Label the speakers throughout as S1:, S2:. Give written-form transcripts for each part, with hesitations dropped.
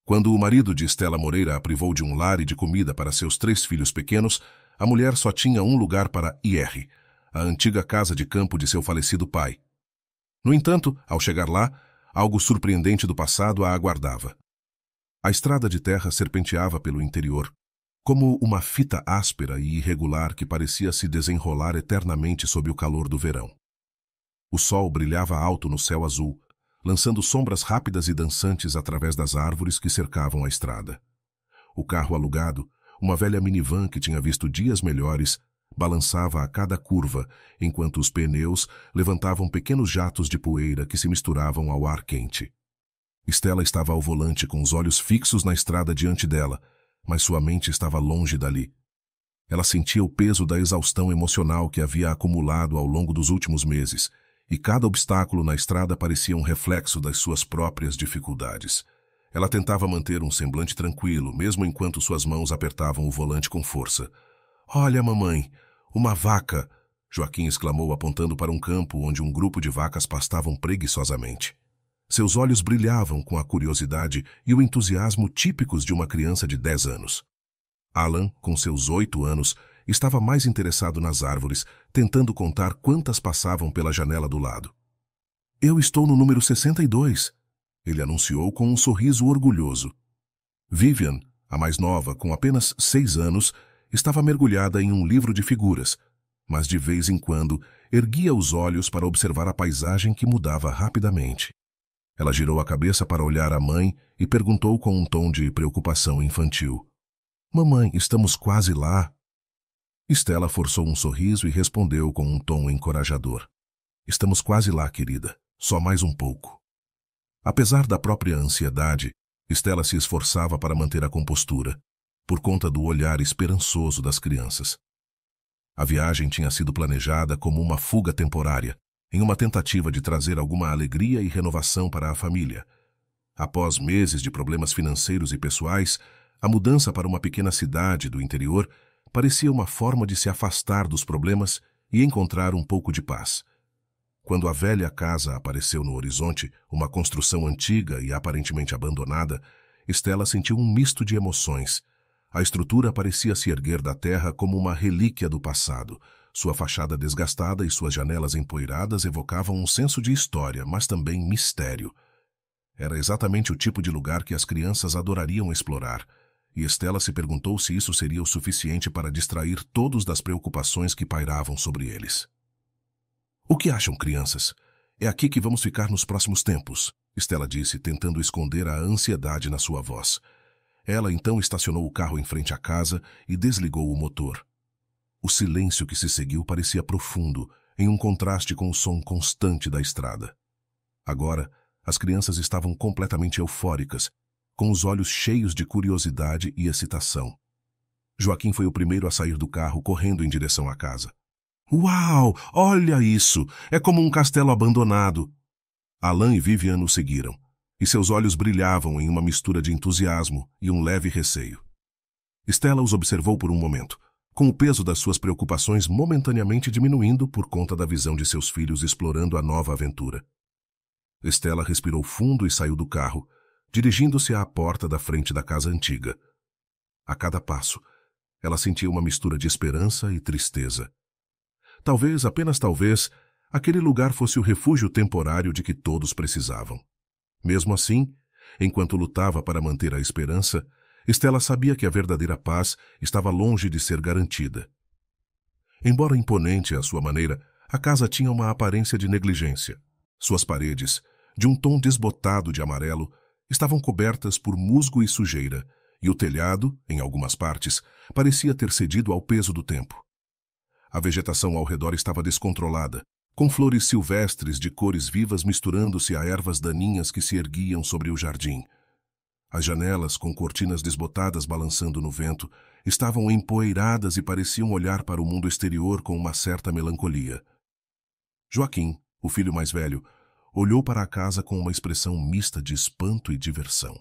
S1: Quando o marido de Estela Moreira a privou de um lar e de comida para seus 3 filhos pequenos, a mulher só tinha um lugar para ir, a antiga casa de campo de seu falecido pai. No entanto, ao chegar lá, algo surpreendente do passado a aguardava. A estrada de terra serpenteava pelo interior, como uma fita áspera e irregular que parecia se desenrolar eternamente sob o calor do verão. O sol brilhava alto no céu azul, lançando sombras rápidas e dançantes através das árvores que cercavam a estrada. O carro alugado, uma velha minivan que tinha visto dias melhores, balançava a cada curva, enquanto os pneus levantavam pequenos jatos de poeira que se misturavam ao ar quente. Estela estava ao volante com os olhos fixos na estrada diante dela, mas sua mente estava longe dali. Ela sentia o peso da exaustão emocional que havia acumulado ao longo dos últimos meses, e cada obstáculo na estrada parecia um reflexo das suas próprias dificuldades. Ela tentava manter um semblante tranquilo, mesmo enquanto suas mãos apertavam o volante com força. "Olha, mamãe, uma vaca!" Joaquim exclamou apontando para um campo onde um grupo de vacas pastavam preguiçosamente. Seus olhos brilhavam com a curiosidade e o entusiasmo típicos de uma criança de 10 anos. Alan, com seus 8 anos, estava mais interessado nas árvores, tentando contar quantas passavam pela janela do lado. "Eu estou no número 62, ele anunciou com um sorriso orgulhoso. Vivian, a mais nova, com apenas 6 anos, estava mergulhada em um livro de figuras, mas de vez em quando erguia os olhos para observar a paisagem que mudava rapidamente. Ela girou a cabeça para olhar a mãe e perguntou com um tom de preocupação infantil: "Mamãe, estamos quase lá?" Estela forçou um sorriso e respondeu com um tom encorajador: "Estamos quase lá, querida. Só mais um pouco." Apesar da própria ansiedade, Estela se esforçava para manter a compostura, por conta do olhar esperançoso das crianças. A viagem tinha sido planejada como uma fuga temporária, em uma tentativa de trazer alguma alegria e renovação para a família. Após meses de problemas financeiros e pessoais, a mudança para uma pequena cidade do interior parecia uma forma de se afastar dos problemas e encontrar um pouco de paz. Quando a velha casa apareceu no horizonte, uma construção antiga e aparentemente abandonada, Estela sentiu um misto de emoções. A estrutura parecia se erguer da terra como uma relíquia do passado. Sua fachada desgastada e suas janelas empoeiradas evocavam um senso de história, mas também mistério. Era exatamente o tipo de lugar que as crianças adorariam explorar, e Estela se perguntou se isso seria o suficiente para distrair todos das preocupações que pairavam sobre eles. "O que acham, crianças? É aqui que vamos ficar nos próximos tempos", Estela disse, tentando esconder a ansiedade na sua voz. Ela então estacionou o carro em frente à casa e desligou o motor. O silêncio que se seguiu parecia profundo, em um contraste com o som constante da estrada. Agora, as crianças estavam completamente eufóricas, com os olhos cheios de curiosidade e excitação. Joaquim foi o primeiro a sair do carro, correndo em direção à casa. "Uau! Olha isso! É como um castelo abandonado!" Alan e Vivian o seguiram, e seus olhos brilhavam em uma mistura de entusiasmo e um leve receio. Estela os observou por um momento, com o peso das suas preocupações momentaneamente diminuindo por conta da visão de seus filhos explorando a nova aventura. Estela respirou fundo e saiu do carro, dirigindo-se à porta da frente da casa antiga. A cada passo, ela sentia uma mistura de esperança e tristeza. Talvez, apenas talvez, aquele lugar fosse o refúgio temporário de que todos precisavam. Mesmo assim, enquanto lutava para manter a esperança, Estela sabia que a verdadeira paz estava longe de ser garantida. Embora imponente à sua maneira, a casa tinha uma aparência de negligência. Suas paredes, de um tom desbotado de amarelo, estavam cobertas por musgo e sujeira, e o telhado, em algumas partes, parecia ter cedido ao peso do tempo. A vegetação ao redor estava descontrolada, com flores silvestres de cores vivas misturando-se a ervas daninhas que se erguiam sobre o jardim. As janelas, com cortinas desbotadas balançando no vento, estavam empoeiradas e pareciam olhar para o mundo exterior com uma certa melancolia. Joaquim, o filho mais velho, olhou para a casa com uma expressão mista de espanto e diversão.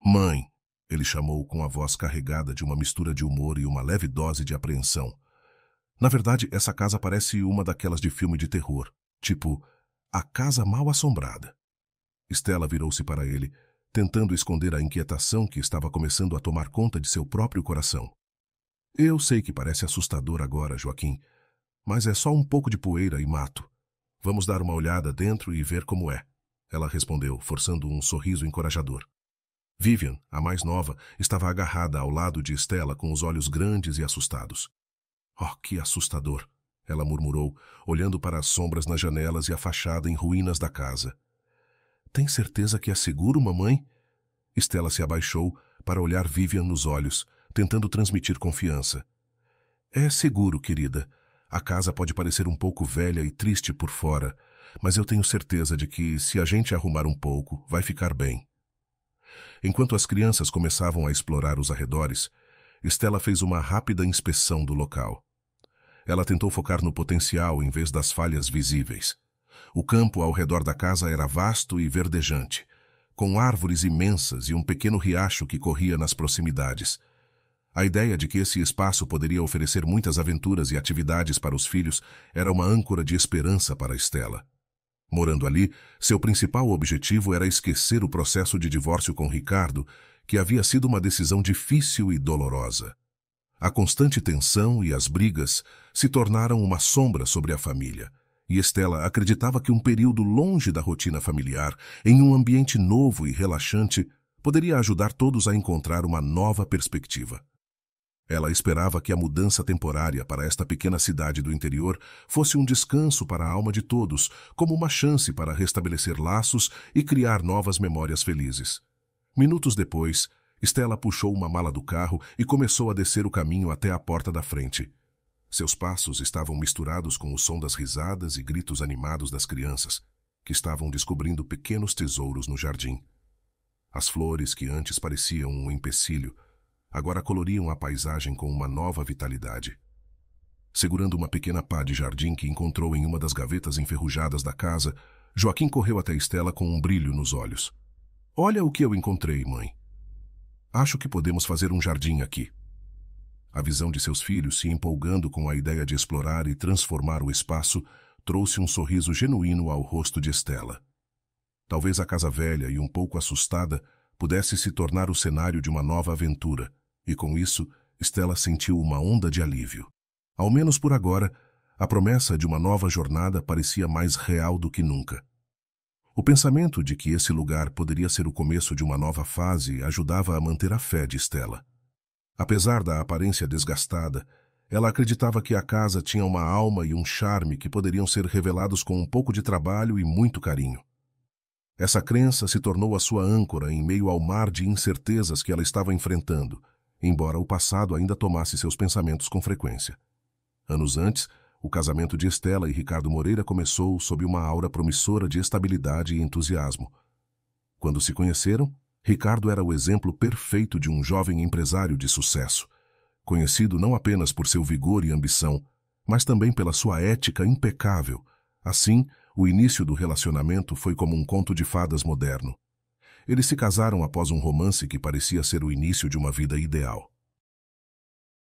S1: "Mãe", ele chamou com a voz carregada de uma mistura de humor e uma leve dose de apreensão. Na verdade, essa casa parece uma daquelas de filme de terror, tipo A Casa Mal Assombrada. Estela virou-se para ele, tentando esconder a inquietação que estava começando a tomar conta de seu próprio coração. Eu sei que parece assustador agora, Joaquim, mas é só um pouco de poeira e mato. Vamos dar uma olhada dentro e ver como é. Ela respondeu, forçando um sorriso encorajador. Vivian, a mais nova, estava agarrada ao lado de Stella com os olhos grandes e assustados. Oh, que assustador! Ela murmurou, olhando para as sombras nas janelas e a fachada em ruínas da casa. Tem certeza que é seguro, mamãe? Stella se abaixou para olhar Vivian nos olhos, tentando transmitir confiança. É seguro, querida. A casa pode parecer um pouco velha e triste por fora, mas eu tenho certeza de que, se a gente arrumar um pouco, vai ficar bem. Enquanto as crianças começavam a explorar os arredores, Stella fez uma rápida inspeção do local. Ela tentou focar no potencial em vez das falhas visíveis. O campo ao redor da casa era vasto e verdejante, com árvores imensas e um pequeno riacho que corria nas proximidades. A ideia de que esse espaço poderia oferecer muitas aventuras e atividades para os filhos era uma âncora de esperança para Stella. Morando ali, seu principal objetivo era esquecer o processo de divórcio com Ricardo, que havia sido uma decisão difícil e dolorosa. A constante tensão e as brigas se tornaram uma sombra sobre a família, e Stella acreditava que um período longe da rotina familiar, em um ambiente novo e relaxante, poderia ajudar todos a encontrar uma nova perspectiva. Ela esperava que a mudança temporária para esta pequena cidade do interior fosse um descanso para a alma de todos, como uma chance para restabelecer laços e criar novas memórias felizes. Minutos depois, Stella puxou uma mala do carro e começou a descer o caminho até a porta da frente. Seus passos estavam misturados com o som das risadas e gritos animados das crianças, que estavam descobrindo pequenos tesouros no jardim. As flores, que antes pareciam um empecilho, agora coloriam a paisagem com uma nova vitalidade. Segurando uma pequena pá de jardim que encontrou em uma das gavetas enferrujadas da casa, Joaquim correu até Stella com um brilho nos olhos. Olha o que eu encontrei, mãe. Acho que podemos fazer um jardim aqui. A visão de seus filhos se empolgando com a ideia de explorar e transformar o espaço trouxe um sorriso genuíno ao rosto de Stella. Talvez a casa velha e um pouco assustada pudesse se tornar o cenário de uma nova aventura, e com isso, Stella sentiu uma onda de alívio. Ao menos por agora, a promessa de uma nova jornada parecia mais real do que nunca. O pensamento de que esse lugar poderia ser o começo de uma nova fase ajudava a manter a fé de Stella. Apesar da aparência desgastada, ela acreditava que a casa tinha uma alma e um charme que poderiam ser revelados com um pouco de trabalho e muito carinho. Essa crença se tornou a sua âncora em meio ao mar de incertezas que ela estava enfrentando, embora o passado ainda tomasse seus pensamentos com frequência. Anos antes, o casamento de Stella e Ricardo Moreira começou sob uma aura promissora de estabilidade e entusiasmo. Quando se conheceram, Ricardo era o exemplo perfeito de um jovem empresário de sucesso, conhecido não apenas por seu vigor e ambição, mas também pela sua ética impecável. Assim, o início do relacionamento foi como um conto de fadas moderno. Eles se casaram após um romance que parecia ser o início de uma vida ideal.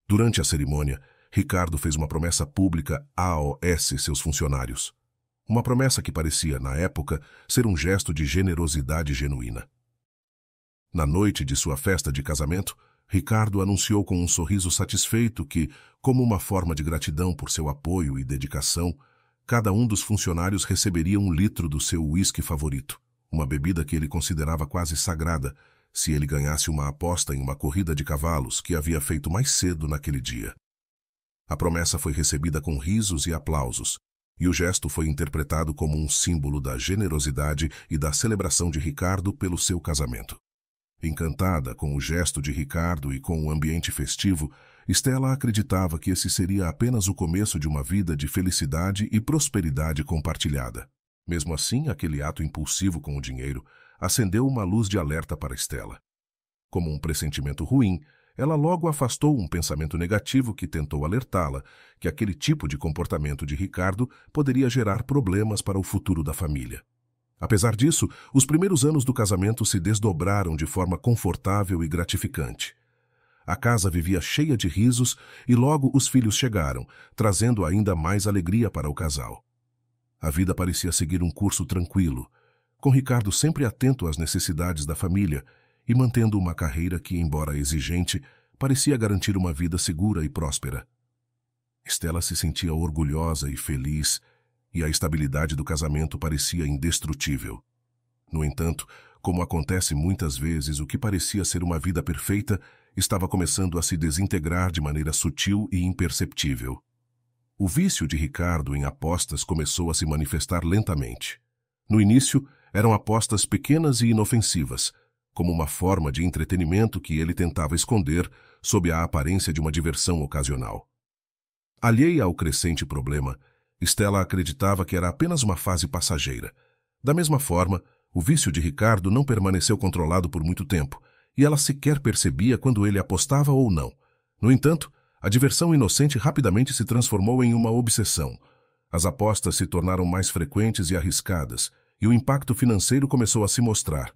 S1: Durante a cerimônia, Ricardo fez uma promessa pública aos seus funcionários. Uma promessa que parecia, na época, ser um gesto de generosidade genuína. Na noite de sua festa de casamento, Ricardo anunciou com um sorriso satisfeito que, como uma forma de gratidão por seu apoio e dedicação, cada um dos funcionários receberia 1 litro do seu uísque favorito, uma bebida que ele considerava quase sagrada, se ele ganhasse uma aposta em uma corrida de cavalos que havia feito mais cedo naquele dia. A promessa foi recebida com risos e aplausos, e o gesto foi interpretado como um símbolo da generosidade e da celebração de Ricardo pelo seu casamento. Encantada com o gesto de Ricardo e com o ambiente festivo, Stella acreditava que esse seria apenas o começo de uma vida de felicidade e prosperidade compartilhada. Mesmo assim, aquele ato impulsivo com o dinheiro acendeu uma luz de alerta para Stella. Como um pressentimento ruim, ela logo afastou um pensamento negativo que tentou alertá-la que aquele tipo de comportamento de Ricardo poderia gerar problemas para o futuro da família. Apesar disso, os primeiros anos do casamento se desdobraram de forma confortável e gratificante. A casa vivia cheia de risos e logo os filhos chegaram, trazendo ainda mais alegria para o casal. A vida parecia seguir um curso tranquilo, com Ricardo sempre atento às necessidades da família e mantendo uma carreira que, embora exigente, parecia garantir uma vida segura e próspera. Estela se sentia orgulhosa e feliz, e a estabilidade do casamento parecia indestrutível. No entanto, como acontece muitas vezes, o que parecia ser uma vida perfeita estava começando a se desintegrar de maneira sutil e imperceptível. O vício de Ricardo em apostas começou a se manifestar lentamente. No início, eram apostas pequenas e inofensivas, como uma forma de entretenimento que ele tentava esconder sob a aparência de uma diversão ocasional. Alheia ao crescente problema, Estela acreditava que era apenas uma fase passageira. Da mesma forma, o vício de Ricardo não permaneceu controlado por muito tempo, e ela sequer percebia quando ele apostava ou não. No entanto, a diversão inocente rapidamente se transformou em uma obsessão. As apostas se tornaram mais frequentes e arriscadas, e o impacto financeiro começou a se mostrar.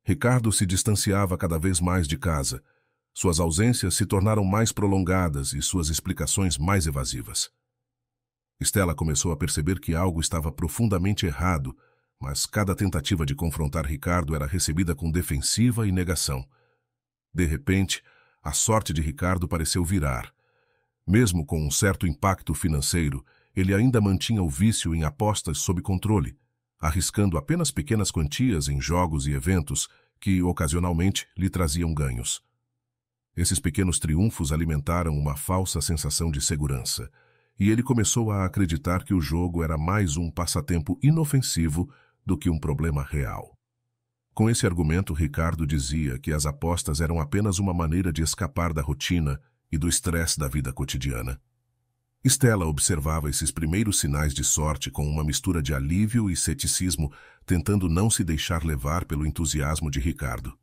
S1: Ricardo se distanciava cada vez mais de casa. Suas ausências se tornaram mais prolongadas e suas explicações mais evasivas. Estela começou a perceber que algo estava profundamente errado, mas cada tentativa de confrontar Ricardo era recebida com defensiva e negação. De repente, a sorte de Ricardo pareceu virar. Mesmo com um certo impacto financeiro, ele ainda mantinha o vício em apostas sob controle, arriscando apenas pequenas quantias em jogos e eventos que, ocasionalmente, lhe traziam ganhos. Esses pequenos triunfos alimentaram uma falsa sensação de segurança, e ele começou a acreditar que o jogo era mais um passatempo inofensivo do que um problema real. Com esse argumento, Ricardo dizia que as apostas eram apenas uma maneira de escapar da rotina e do estresse da vida cotidiana. Estela observava esses primeiros sinais de sorte com uma mistura de alívio e ceticismo, tentando não se deixar levar pelo entusiasmo de Ricardo.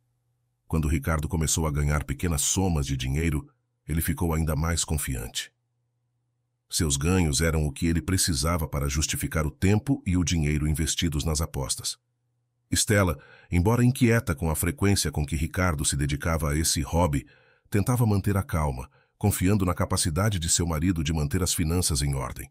S1: Quando Ricardo começou a ganhar pequenas somas de dinheiro, ele ficou ainda mais confiante. Seus ganhos eram o que ele precisava para justificar o tempo e o dinheiro investidos nas apostas. Estela, embora inquieta com a frequência com que Ricardo se dedicava a esse hobby, tentava manter a calma, confiando na capacidade de seu marido de manter as finanças em ordem.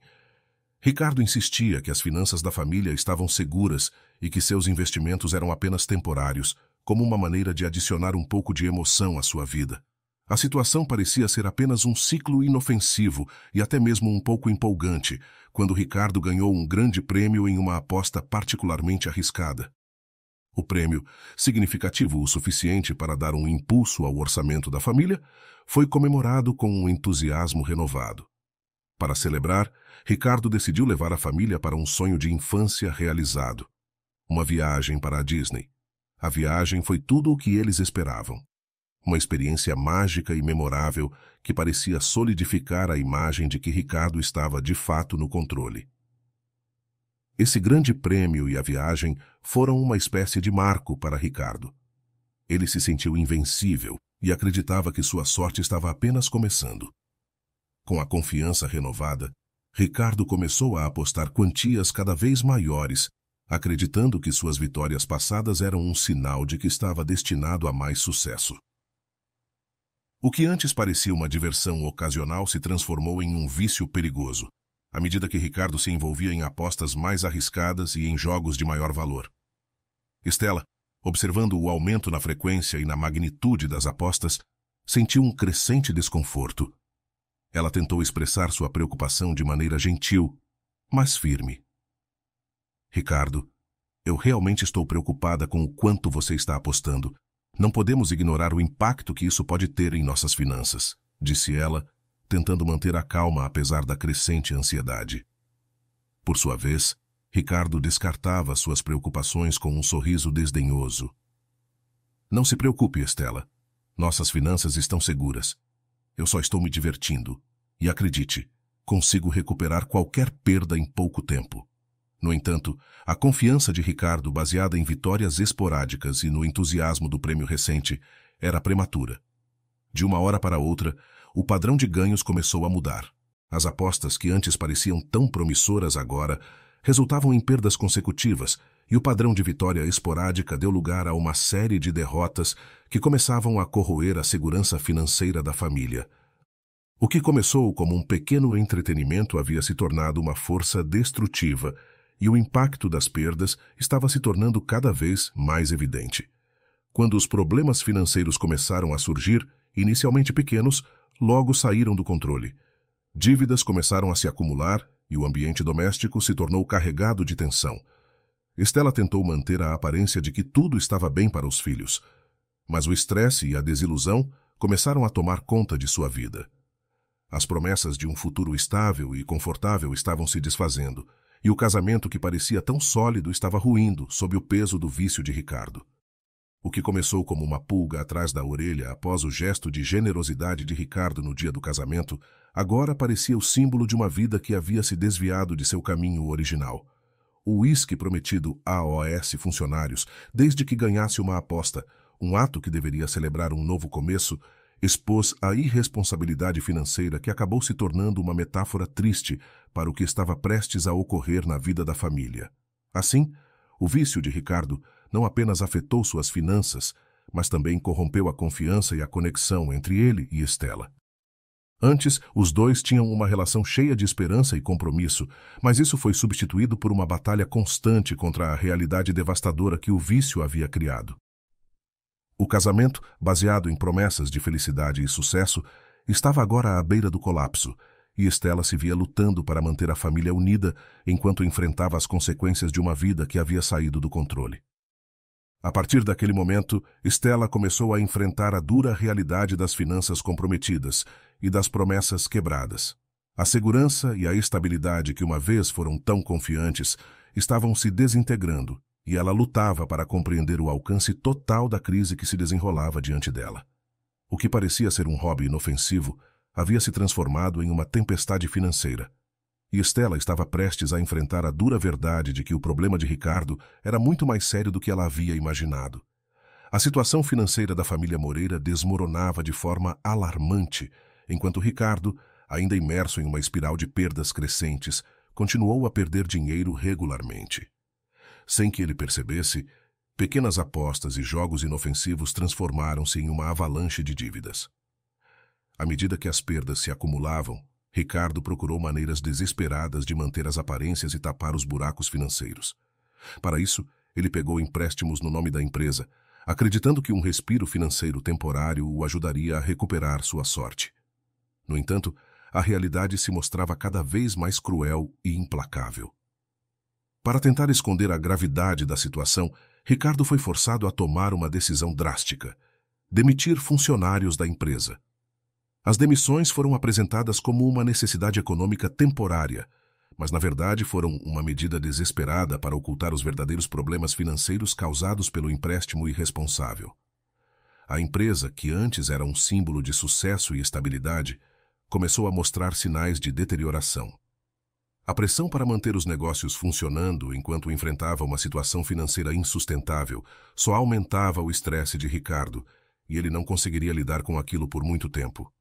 S1: Ricardo insistia que as finanças da família estavam seguras e que seus investimentos eram apenas temporários, como uma maneira de adicionar um pouco de emoção à sua vida. A situação parecia ser apenas um ciclo inofensivo e até mesmo um pouco empolgante, quando Ricardo ganhou um grande prêmio em uma aposta particularmente arriscada. O prêmio, significativo o suficiente para dar um impulso ao orçamento da família, foi comemorado com um entusiasmo renovado. Para celebrar, Ricardo decidiu levar a família para um sonho de infância realizado. Uma viagem para a Disney. A viagem foi tudo o que eles esperavam. Uma experiência mágica e memorável que parecia solidificar a imagem de que Ricardo estava de fato no controle. Esse grande prêmio e a viagem foram uma espécie de marco para Ricardo. Ele se sentiu invencível e acreditava que sua sorte estava apenas começando. Com a confiança renovada, Ricardo começou a apostar quantias cada vez maiores, acreditando que suas vitórias passadas eram um sinal de que estava destinado a mais sucesso. O que antes parecia uma diversão ocasional se transformou em um vício perigoso, à medida que Ricardo se envolvia em apostas mais arriscadas e em jogos de maior valor. Estela, observando o aumento na frequência e na magnitude das apostas, sentiu um crescente desconforto. Ela tentou expressar sua preocupação de maneira gentil, mas firme. Ricardo, eu realmente estou preocupada com o quanto você está apostando. Não podemos ignorar o impacto que isso pode ter em nossas finanças, disse ela, tentando manter a calma apesar da crescente ansiedade. Por sua vez, Ricardo descartava suas preocupações com um sorriso desdenhoso. Não se preocupe, Estela. Nossas finanças estão seguras. Eu só estou me divertindo. E acredite, consigo recuperar qualquer perda em pouco tempo. No entanto, a confiança de Ricardo, baseada em vitórias esporádicas e no entusiasmo do prêmio recente, era prematura. De uma hora para outra, o padrão de ganhos começou a mudar. As apostas que antes pareciam tão promissoras agora resultavam em perdas consecutivas, e o padrão de vitória esporádica deu lugar a uma série de derrotas que começavam a corroer a segurança financeira da família. O que começou como um pequeno entretenimento havia se tornado uma força destrutiva, e o impacto das perdas estava se tornando cada vez mais evidente. Quando os problemas financeiros começaram a surgir, inicialmente pequenos, logo saíram do controle. Dívidas começaram a se acumular e o ambiente doméstico se tornou carregado de tensão. Estela tentou manter a aparência de que tudo estava bem para os filhos, mas o estresse e a desilusão começaram a tomar conta de sua vida. As promessas de um futuro estável e confortável estavam se desfazendo, e o casamento que parecia tão sólido estava ruindo sob o peso do vício de Ricardo. O que começou como uma pulga atrás da orelha após o gesto de generosidade de Ricardo no dia do casamento, agora parecia o símbolo de uma vida que havia se desviado de seu caminho original. O uísque prometido aos funcionários, desde que ganhasse uma aposta, um ato que deveria celebrar um novo começo, expôs a irresponsabilidade financeira que acabou se tornando uma metáfora triste para o que estava prestes a ocorrer na vida da família. Assim, o vício de Ricardo não apenas afetou suas finanças, mas também corrompeu a confiança e a conexão entre ele e Estela. Antes, os dois tinham uma relação cheia de esperança e compromisso, mas isso foi substituído por uma batalha constante contra a realidade devastadora que o vício havia criado. O casamento, baseado em promessas de felicidade e sucesso, estava agora à beira do colapso, e Estela se via lutando para manter a família unida enquanto enfrentava as consequências de uma vida que havia saído do controle. A partir daquele momento, Estela começou a enfrentar a dura realidade das finanças comprometidas e das promessas quebradas. A segurança e a estabilidade que uma vez foram tão confiantes estavam se desintegrando, e ela lutava para compreender o alcance total da crise que se desenrolava diante dela. O que parecia ser um hobby inofensivo havia se transformado em uma tempestade financeira. E Estela estava prestes a enfrentar a dura verdade de que o problema de Ricardo era muito mais sério do que ela havia imaginado. A situação financeira da família Moreira desmoronava de forma alarmante, enquanto Ricardo, ainda imerso em uma espiral de perdas crescentes, continuou a perder dinheiro regularmente. Sem que ele percebesse, pequenas apostas e jogos inofensivos transformaram-se em uma avalanche de dívidas. À medida que as perdas se acumulavam, Ricardo procurou maneiras desesperadas de manter as aparências e tapar os buracos financeiros. Para isso, ele pegou empréstimos no nome da empresa, acreditando que um respiro financeiro temporário o ajudaria a recuperar sua sorte. No entanto, a realidade se mostrava cada vez mais cruel e implacável. Para tentar esconder a gravidade da situação, Ricardo foi forçado a tomar uma decisão drástica: demitir funcionários da empresa. As demissões foram apresentadas como uma necessidade econômica temporária, mas na verdade foram uma medida desesperada para ocultar os verdadeiros problemas financeiros causados pelo empréstimo irresponsável. A empresa, que antes era um símbolo de sucesso e estabilidade, começou a mostrar sinais de deterioração. A pressão para manter os negócios funcionando enquanto enfrentava uma situação financeira insustentável só aumentava o estresse de Ricardo, e ele não conseguiria lidar com aquilo por muito tempo.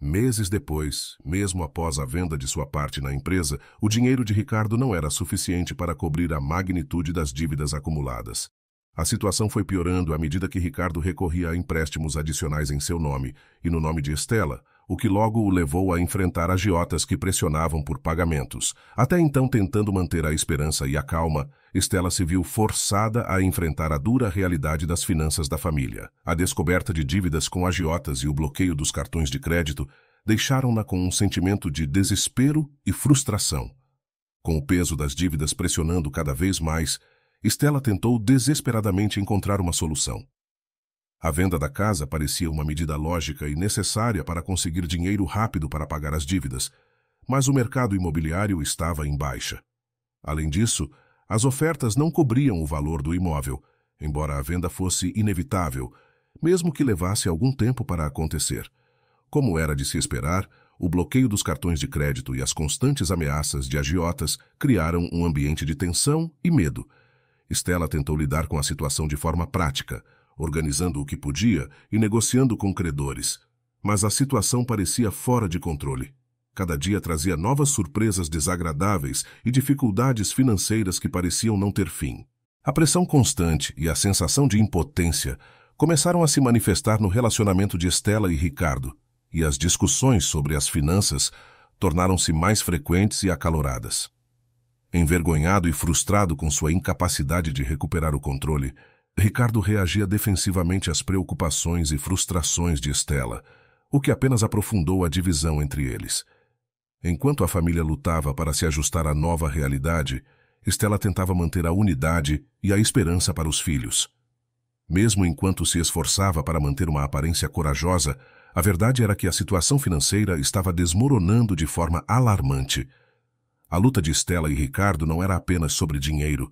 S1: Meses depois, mesmo após a venda de sua parte na empresa, o dinheiro de Ricardo não era suficiente para cobrir a magnitude das dívidas acumuladas. A situação foi piorando à medida que Ricardo recorria a empréstimos adicionais em seu nome e no nome de Estela, o que logo o levou a enfrentar agiotas que pressionavam por pagamentos. Até então, tentando manter a esperança e a calma, Estela se viu forçada a enfrentar a dura realidade das finanças da família. A descoberta de dívidas com agiotas e o bloqueio dos cartões de crédito deixaram-na com um sentimento de desespero e frustração. Com o peso das dívidas pressionando cada vez mais, Estela tentou desesperadamente encontrar uma solução. A venda da casa parecia uma medida lógica e necessária para conseguir dinheiro rápido para pagar as dívidas, mas o mercado imobiliário estava em baixa. Além disso, as ofertas não cobriam o valor do imóvel, embora a venda fosse inevitável, mesmo que levasse algum tempo para acontecer. Como era de se esperar, o bloqueio dos cartões de crédito e as constantes ameaças de agiotas criaram um ambiente de tensão e medo. Estela tentou lidar com a situação de forma prática, organizando o que podia e negociando com credores. Mas a situação parecia fora de controle. Cada dia trazia novas surpresas desagradáveis e dificuldades financeiras que pareciam não ter fim. A pressão constante e a sensação de impotência começaram a se manifestar no relacionamento de Estela e Ricardo, e as discussões sobre as finanças tornaram-se mais frequentes e acaloradas. Envergonhado e frustrado com sua incapacidade de recuperar o controle, Ricardo reagia defensivamente às preocupações e frustrações de Stella, o que apenas aprofundou a divisão entre eles. Enquanto a família lutava para se ajustar à nova realidade, Stella tentava manter a unidade e a esperança para os filhos. Mesmo enquanto se esforçava para manter uma aparência corajosa, a verdade era que a situação financeira estava desmoronando de forma alarmante. A luta de Stella e Ricardo não era apenas sobre dinheiro.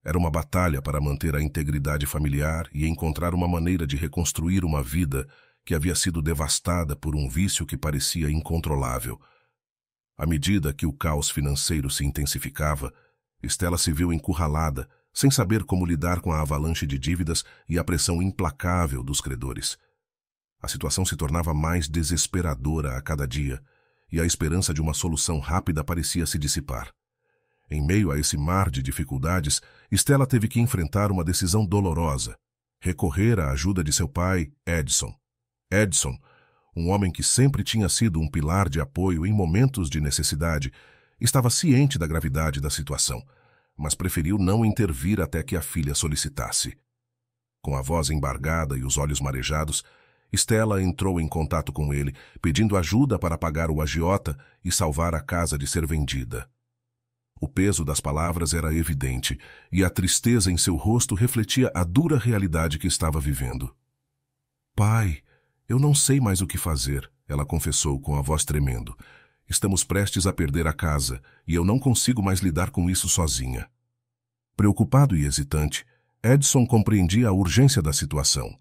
S1: Era uma batalha para manter a integridade familiar e encontrar uma maneira de reconstruir uma vida que havia sido devastada por um vício que parecia incontrolável. À medida que o caos financeiro se intensificava, Stella se viu encurralada, sem saber como lidar com a avalanche de dívidas e a pressão implacável dos credores. A situação se tornava mais desesperadora a cada dia, e a esperança de uma solução rápida parecia se dissipar. Em meio a esse mar de dificuldades, Stella teve que enfrentar uma decisão dolorosa: recorrer à ajuda de seu pai, Edson. Edson, um homem que sempre tinha sido um pilar de apoio em momentos de necessidade, estava ciente da gravidade da situação, mas preferiu não intervir até que a filha solicitasse. Com a voz embargada e os olhos marejados, Stella entrou em contato com ele, pedindo ajuda para pagar o agiota e salvar a casa de ser vendida. O peso das palavras era evidente, e a tristeza em seu rosto refletia a dura realidade que estava vivendo. "Pai, eu não sei mais o que fazer", ela confessou com a voz tremendo. "Estamos prestes a perder a casa, e eu não consigo mais lidar com isso sozinha." Preocupado e hesitante, Edson compreendia a urgência da situação.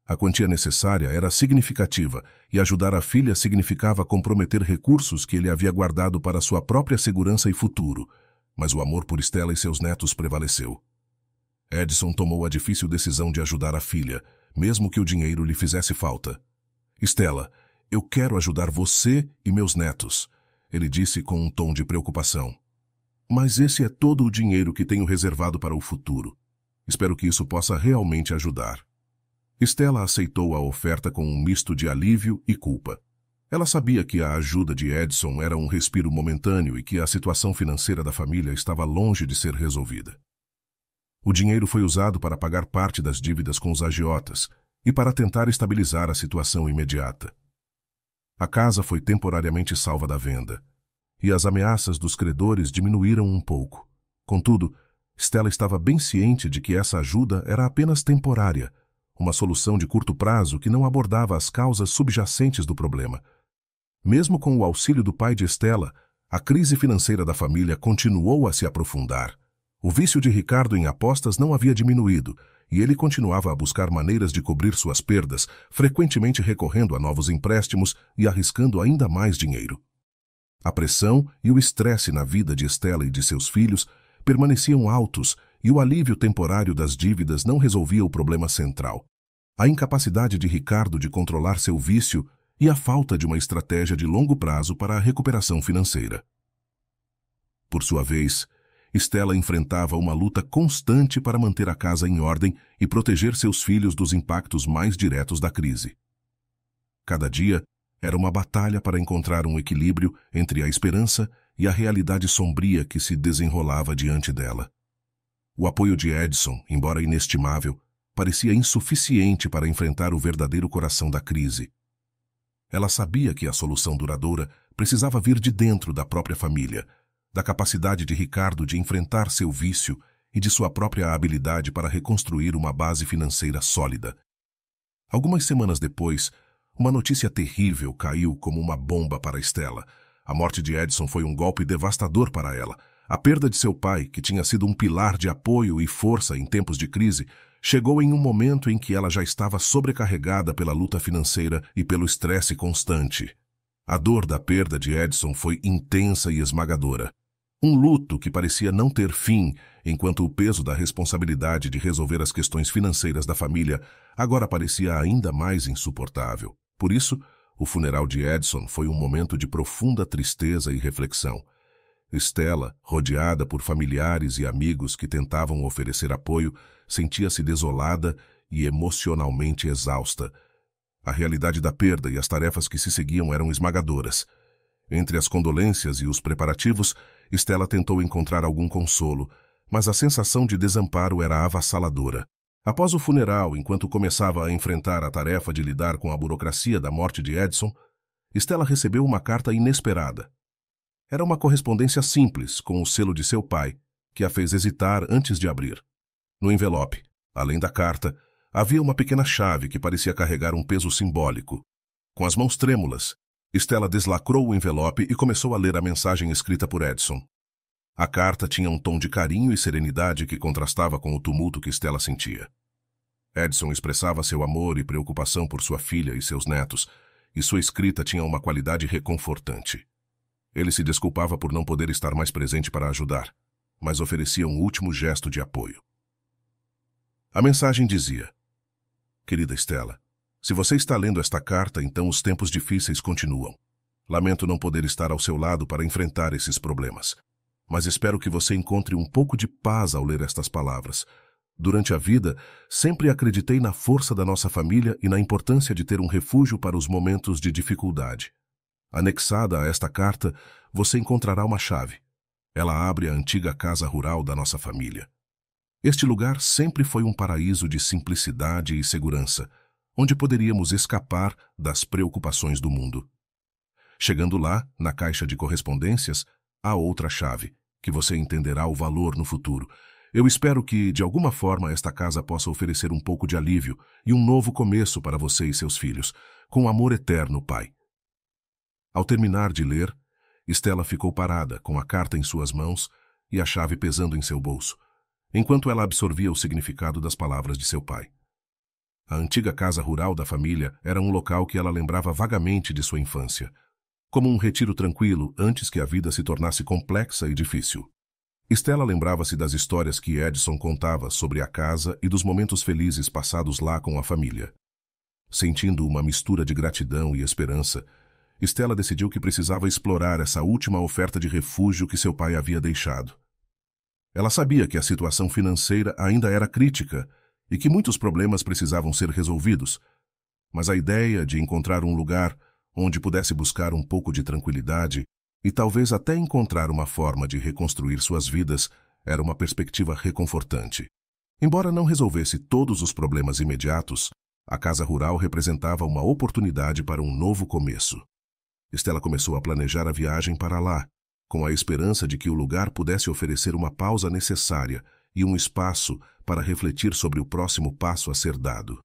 S1: A quantia necessária era significativa, e ajudar a filha significava comprometer recursos que ele havia guardado para sua própria segurança e futuro, mas o amor por Stella e seus netos prevaleceu. Edson tomou a difícil decisão de ajudar a filha, mesmo que o dinheiro lhe fizesse falta. "Stella, eu quero ajudar você e meus netos", ele disse com um tom de preocupação. "Mas esse é todo o dinheiro que tenho reservado para o futuro. Espero que isso possa realmente ajudar." Stella aceitou a oferta com um misto de alívio e culpa. Ela sabia que a ajuda de Edson era um respiro momentâneo e que a situação financeira da família estava longe de ser resolvida. O dinheiro foi usado para pagar parte das dívidas com os agiotas e para tentar estabilizar a situação imediata. A casa foi temporariamente salva da venda, e as ameaças dos credores diminuíram um pouco. Contudo, Stella estava bem ciente de que essa ajuda era apenas temporária, uma solução de curto prazo que não abordava as causas subjacentes do problema. Mesmo com o auxílio do pai de Stella, a crise financeira da família continuou a se aprofundar. O vício de Ricardo em apostas não havia diminuído, e ele continuava a buscar maneiras de cobrir suas perdas, frequentemente recorrendo a novos empréstimos e arriscando ainda mais dinheiro. A pressão e o estresse na vida de Stella e de seus filhos permaneciam altos, e o alívio temporário das dívidas não resolvia o problema central: a incapacidade de Ricardo de controlar seu vício e a falta de uma estratégia de longo prazo para a recuperação financeira. Por sua vez, Stella enfrentava uma luta constante para manter a casa em ordem e proteger seus filhos dos impactos mais diretos da crise. Cada dia era uma batalha para encontrar um equilíbrio entre a esperança e a realidade sombria que se desenrolava diante dela. O apoio de Edson, embora inestimável, parecia insuficiente para enfrentar o verdadeiro coração da crise. Ela sabia que a solução duradoura precisava vir de dentro da própria família, da capacidade de Ricardo de enfrentar seu vício e de sua própria habilidade para reconstruir uma base financeira sólida. Algumas semanas depois, uma notícia terrível caiu como uma bomba para Stella. A morte de Edson foi um golpe devastador para ela. A perda de seu pai, que tinha sido um pilar de apoio e força em tempos de crise, chegou em um momento em que ela já estava sobrecarregada pela luta financeira e pelo estresse constante. A dor da perda de Edson foi intensa e esmagadora. Um luto que parecia não ter fim, enquanto o peso da responsabilidade de resolver as questões financeiras da família agora parecia ainda mais insuportável. Por isso, o funeral de Edson foi um momento de profunda tristeza e reflexão. Stella, rodeada por familiares e amigos que tentavam oferecer apoio, sentia-se desolada e emocionalmente exausta. A realidade da perda e as tarefas que se seguiam eram esmagadoras. Entre as condolências e os preparativos, Stella tentou encontrar algum consolo, mas a sensação de desamparo era avassaladora. Após o funeral, enquanto começava a enfrentar a tarefa de lidar com a burocracia da morte de Edson, Stella recebeu uma carta inesperada. Era uma correspondência simples, com o selo de seu pai, que a fez hesitar antes de abrir. No envelope, além da carta, havia uma pequena chave que parecia carregar um peso simbólico. Com as mãos trêmulas, Stella deslacrou o envelope e começou a ler a mensagem escrita por Edson. A carta tinha um tom de carinho e serenidade que contrastava com o tumulto que Stella sentia. Edson expressava seu amor e preocupação por sua filha e seus netos, e sua escrita tinha uma qualidade reconfortante. Ele se desculpava por não poder estar mais presente para ajudar, mas oferecia um último gesto de apoio. A mensagem dizia: Querida Stella, se você está lendo esta carta, então os tempos difíceis continuam. Lamento não poder estar ao seu lado para enfrentar esses problemas, mas espero que você encontre um pouco de paz ao ler estas palavras. Durante a vida, sempre acreditei na força da nossa família e na importância de ter um refúgio para os momentos de dificuldade. Anexada a esta carta, você encontrará uma chave. Ela abre a antiga casa rural da nossa família. Este lugar sempre foi um paraíso de simplicidade e segurança, onde poderíamos escapar das preocupações do mundo. Chegando lá, na caixa de correspondências, há outra chave, que você entenderá o valor no futuro. Eu espero que, de alguma forma, esta casa possa oferecer um pouco de alívio e um novo começo para você e seus filhos. Com amor eterno, Pai. Ao terminar de ler, Stella ficou parada, com a carta em suas mãos e a chave pesando em seu bolso, enquanto ela absorvia o significado das palavras de seu pai. A antiga casa rural da família era um local que ela lembrava vagamente de sua infância, como um retiro tranquilo antes que a vida se tornasse complexa e difícil. Stella lembrava-se das histórias que Edson contava sobre a casa e dos momentos felizes passados lá com a família. Sentindo uma mistura de gratidão e esperança, Stella decidiu que precisava explorar essa última oferta de refúgio que seu pai havia deixado. Ela sabia que a situação financeira ainda era crítica e que muitos problemas precisavam ser resolvidos, mas a ideia de encontrar um lugar onde pudesse buscar um pouco de tranquilidade e talvez até encontrar uma forma de reconstruir suas vidas era uma perspectiva reconfortante. Embora não resolvesse todos os problemas imediatos, a casa rural representava uma oportunidade para um novo começo. Stella começou a planejar a viagem para lá, com a esperança de que o lugar pudesse oferecer uma pausa necessária e um espaço para refletir sobre o próximo passo a ser dado.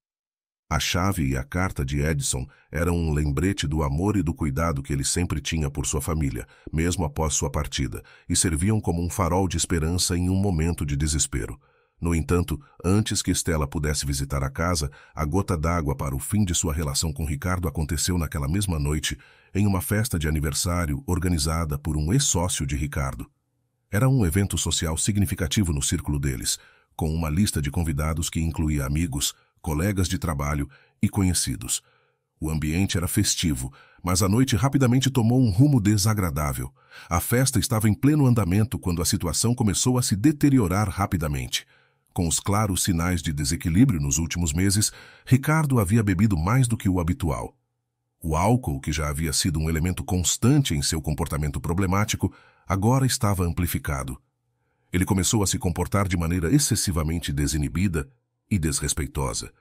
S1: A chave e a carta de Edson eram um lembrete do amor e do cuidado que ele sempre tinha por sua família, mesmo após sua partida, e serviam como um farol de esperança em um momento de desespero. No entanto, antes que Stella pudesse visitar a casa, a gota d'água para o fim de sua relação com Ricardo aconteceu naquela mesma noite, em uma festa de aniversário organizada por um ex-sócio de Ricardo. Era um evento social significativo no círculo deles, com uma lista de convidados que incluía amigos, colegas de trabalho e conhecidos. O ambiente era festivo, mas a noite rapidamente tomou um rumo desagradável. A festa estava em pleno andamento quando a situação começou a se deteriorar rapidamente. Com os claros sinais de desequilíbrio nos últimos meses, Ricardo havia bebido mais do que o habitual. O álcool, que já havia sido um elemento constante em seu comportamento problemático, agora estava amplificado. Ele começou a se comportar de maneira excessivamente desinibida e desrespeitosa.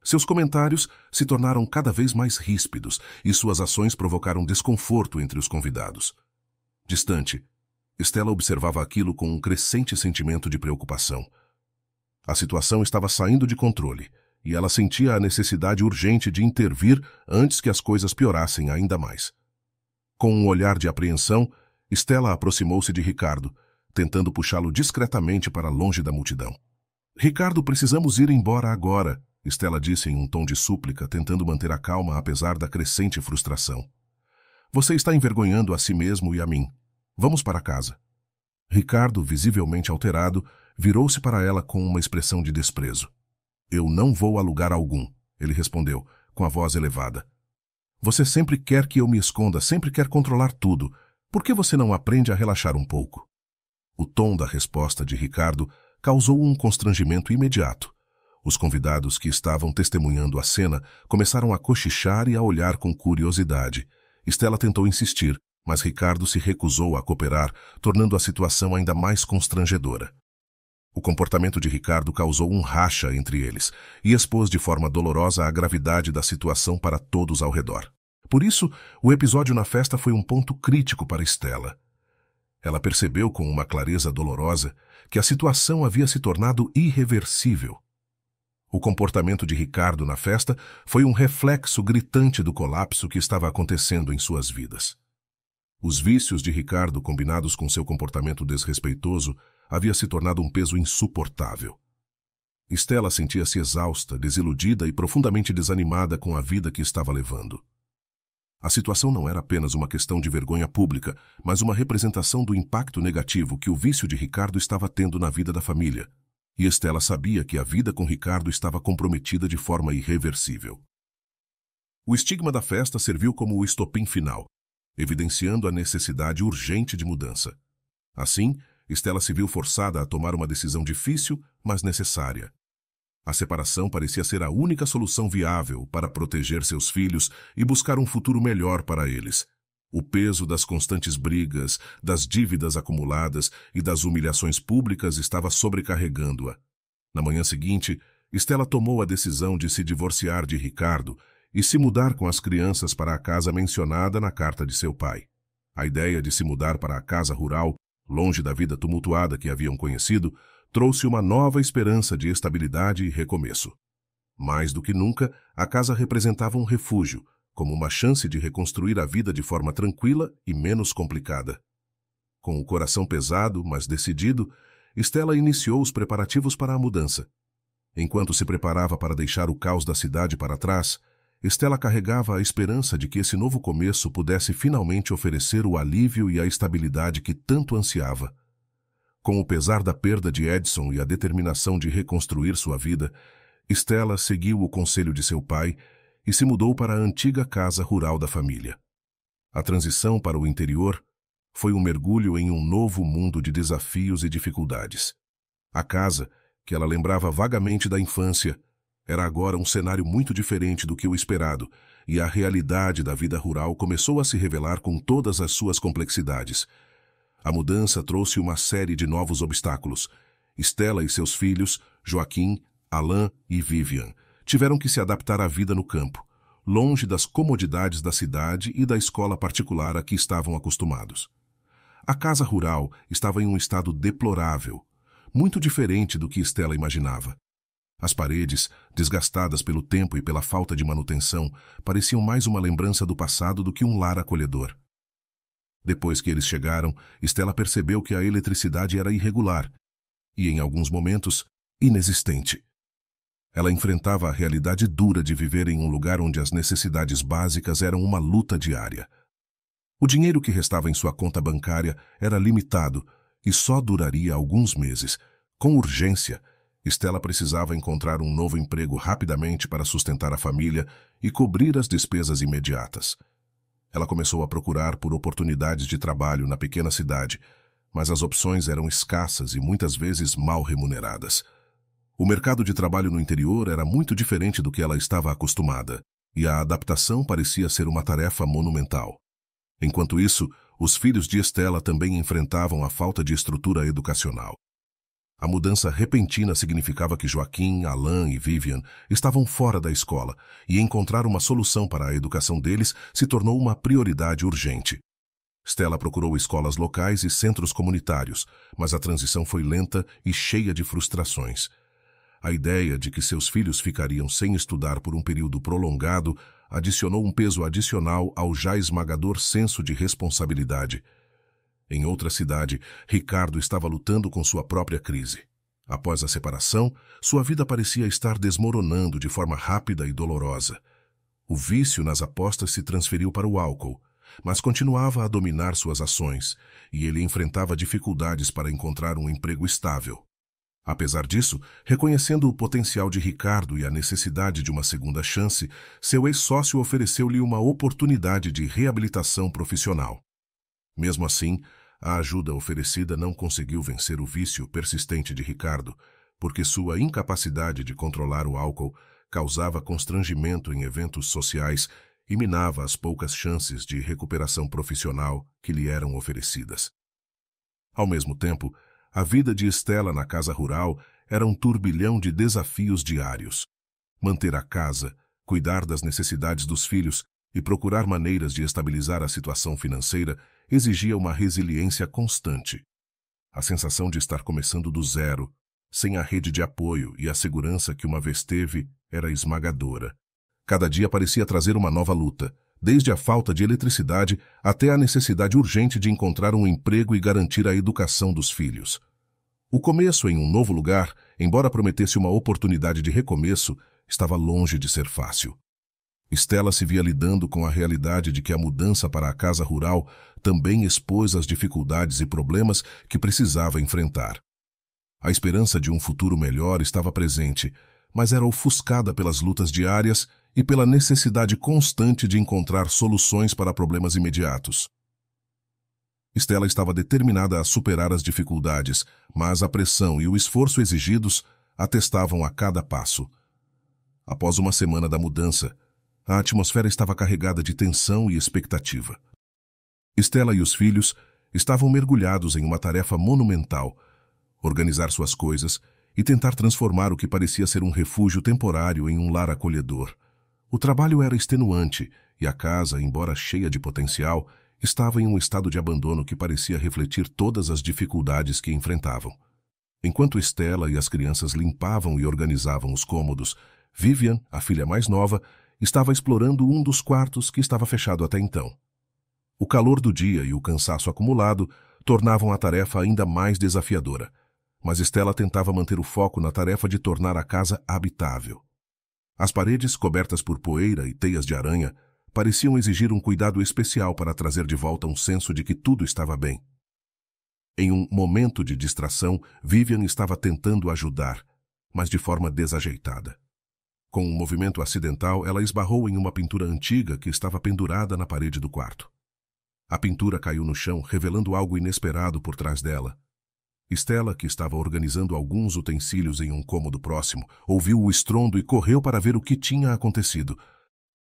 S1: Seus comentários se tornaram cada vez mais ríspidos e suas ações provocaram desconforto entre os convidados. Distante, Stella observava aquilo com um crescente sentimento de preocupação. A situação estava saindo de controle e ela sentia a necessidade urgente de intervir antes que as coisas piorassem ainda mais. Com um olhar de apreensão, Stella aproximou-se de Ricardo, tentando puxá-lo discretamente para longe da multidão. Ricardo, precisamos ir embora agora, Stella disse em um tom de súplica, tentando manter a calma apesar da crescente frustração. Você está envergonhando a si mesmo e a mim. Vamos para casa. Ricardo, visivelmente alterado, virou-se para ela com uma expressão de desprezo. Eu não vou a lugar algum, ele respondeu, com a voz elevada. Você sempre quer que eu me esconda, sempre quer controlar tudo. Por que você não aprende a relaxar um pouco? O tom da resposta de Ricardo causou um constrangimento imediato. Os convidados que estavam testemunhando a cena começaram a cochichar e a olhar com curiosidade. Stella tentou insistir, mas Ricardo se recusou a cooperar, tornando a situação ainda mais constrangedora. O comportamento de Ricardo causou um racha entre eles e expôs de forma dolorosa a gravidade da situação para todos ao redor. Por isso, o episódio na festa foi um ponto crítico para Stella. Ela percebeu com uma clareza dolorosa que a situação havia se tornado irreversível. O comportamento de Ricardo na festa foi um reflexo gritante do colapso que estava acontecendo em suas vidas. Os vícios de Ricardo, combinados com seu comportamento desrespeitoso, havia se tornado um peso insuportável. Stella sentia-se exausta, desiludida e profundamente desanimada com a vida que estava levando. A situação não era apenas uma questão de vergonha pública, mas uma representação do impacto negativo que o vício de Ricardo estava tendo na vida da família. E Stella sabia que a vida com Ricardo estava comprometida de forma irreversível. O estigma da festa serviu como o estopim final, evidenciando a necessidade urgente de mudança. Assim, Stella se viu forçada a tomar uma decisão difícil, mas necessária. A separação parecia ser a única solução viável para proteger seus filhos e buscar um futuro melhor para eles. O peso das constantes brigas, das dívidas acumuladas e das humilhações públicas estava sobrecarregando-a. Na manhã seguinte, Stella tomou a decisão de se divorciar de Ricardo e se mudar com as crianças para a casa mencionada na carta de seu pai. A ideia de se mudar para a casa rural, longe da vida tumultuada que haviam conhecido, trouxe uma nova esperança de estabilidade e recomeço. Mais do que nunca, a casa representava um refúgio, como uma chance de reconstruir a vida de forma tranquila e menos complicada. Com o coração pesado, mas decidido, Stella iniciou os preparativos para a mudança. Enquanto se preparava para deixar o caos da cidade para trás, Stella carregava a esperança de que esse novo começo pudesse finalmente oferecer o alívio e a estabilidade que tanto ansiava. Com o pesar da perda de Edson e a determinação de reconstruir sua vida, Stella seguiu o conselho de seu pai e se mudou para a antiga casa rural da família. A transição para o interior foi um mergulho em um novo mundo de desafios e dificuldades. A casa, que ela lembrava vagamente da infância, era agora um cenário muito diferente do que o esperado, e a realidade da vida rural começou a se revelar com todas as suas complexidades. A mudança trouxe uma série de novos obstáculos. Stella e seus filhos, Joaquim, Alain e Vivian, tiveram que se adaptar à vida no campo, longe das comodidades da cidade e da escola particular a que estavam acostumados. A casa rural estava em um estado deplorável, muito diferente do que Stella imaginava. As paredes, desgastadas pelo tempo e pela falta de manutenção, pareciam mais uma lembrança do passado do que um lar acolhedor. Depois que eles chegaram, Stella percebeu que a eletricidade era irregular e, em alguns momentos, inexistente. Ela enfrentava a realidade dura de viver em um lugar onde as necessidades básicas eram uma luta diária. O dinheiro que restava em sua conta bancária era limitado e só duraria alguns meses. Com urgência, Stella precisava encontrar um novo emprego rapidamente para sustentar a família e cobrir as despesas imediatas. Ela começou a procurar por oportunidades de trabalho na pequena cidade, mas as opções eram escassas e muitas vezes mal remuneradas. O mercado de trabalho no interior era muito diferente do que ela estava acostumada, e a adaptação parecia ser uma tarefa monumental. Enquanto isso, os filhos de Stella também enfrentavam a falta de estrutura educacional. A mudança repentina significava que Joaquim, Alain e Vivian estavam fora da escola, e encontrar uma solução para a educação deles se tornou uma prioridade urgente. Stella procurou escolas locais e centros comunitários, mas a transição foi lenta e cheia de frustrações. A ideia de que seus filhos ficariam sem estudar por um período prolongado adicionou um peso adicional ao já esmagador senso de responsabilidade. Em outra cidade, Ricardo estava lutando com sua própria crise. Após a separação, sua vida parecia estar desmoronando de forma rápida e dolorosa. O vício nas apostas se transferiu para o álcool, mas continuava a dominar suas ações, e ele enfrentava dificuldades para encontrar um emprego estável. Apesar disso, reconhecendo o potencial de Ricardo e a necessidade de uma segunda chance, seu ex-sócio ofereceu-lhe uma oportunidade de reabilitação profissional. Mesmo assim, a ajuda oferecida não conseguiu vencer o vício persistente de Ricardo, porque sua incapacidade de controlar o álcool causava constrangimento em eventos sociais e minava as poucas chances de recuperação profissional que lhe eram oferecidas. Ao mesmo tempo, a vida de Stella na casa rural era um turbilhão de desafios diários. Manter a casa, cuidar das necessidades dos filhos e procurar maneiras de estabilizar a situação financeira exigia uma resiliência constante. A sensação de estar começando do zero, sem a rede de apoio e a segurança que uma vez teve, era esmagadora. Cada dia parecia trazer uma nova luta, desde a falta de eletricidade até a necessidade urgente de encontrar um emprego e garantir a educação dos filhos. O começo em um novo lugar, embora prometesse uma oportunidade de recomeço, estava longe de ser fácil. Stella se via lidando com a realidade de que a mudança para a casa rural também expôs as dificuldades e problemas que precisava enfrentar. A esperança de um futuro melhor estava presente, mas era ofuscada pelas lutas diárias e pela necessidade constante de encontrar soluções para problemas imediatos. Stella estava determinada a superar as dificuldades, mas a pressão e o esforço exigidos atestavam a cada passo. Após uma semana da mudança, a atmosfera estava carregada de tensão e expectativa. Stella e os filhos estavam mergulhados em uma tarefa monumental: organizar suas coisas e tentar transformar o que parecia ser um refúgio temporário em um lar acolhedor. O trabalho era extenuante e a casa, embora cheia de potencial, estava em um estado de abandono que parecia refletir todas as dificuldades que enfrentavam. Enquanto Stella e as crianças limpavam e organizavam os cômodos, Vivian, a filha mais nova, estava explorando um dos quartos que estava fechado até então. O calor do dia e o cansaço acumulado tornavam a tarefa ainda mais desafiadora, mas Stella tentava manter o foco na tarefa de tornar a casa habitável. As paredes, cobertas por poeira e teias de aranha, pareciam exigir um cuidado especial para trazer de volta um senso de que tudo estava bem. Em um momento de distração, Vivian estava tentando ajudar, mas de forma desajeitada. Com um movimento acidental, ela esbarrou em uma pintura antiga que estava pendurada na parede do quarto. A pintura caiu no chão, revelando algo inesperado por trás dela. Stella, que estava organizando alguns utensílios em um cômodo próximo, ouviu o estrondo e correu para ver o que tinha acontecido.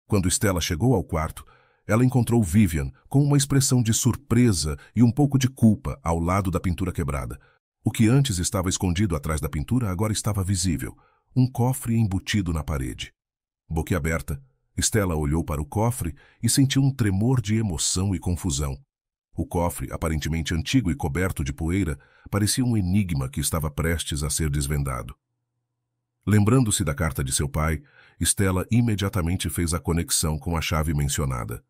S1: Quando Stella chegou ao quarto, ela encontrou Vivian com uma expressão de surpresa e um pouco de culpa ao lado da pintura quebrada. O que antes estava escondido atrás da pintura agora estava visível: um cofre embutido na parede. Boquiaberta, Stella olhou para o cofre e sentiu um tremor de emoção e confusão. O cofre, aparentemente antigo e coberto de poeira, parecia um enigma que estava prestes a ser desvendado. Lembrando-se da carta de seu pai, Stella imediatamente fez a conexão com a chave mencionada.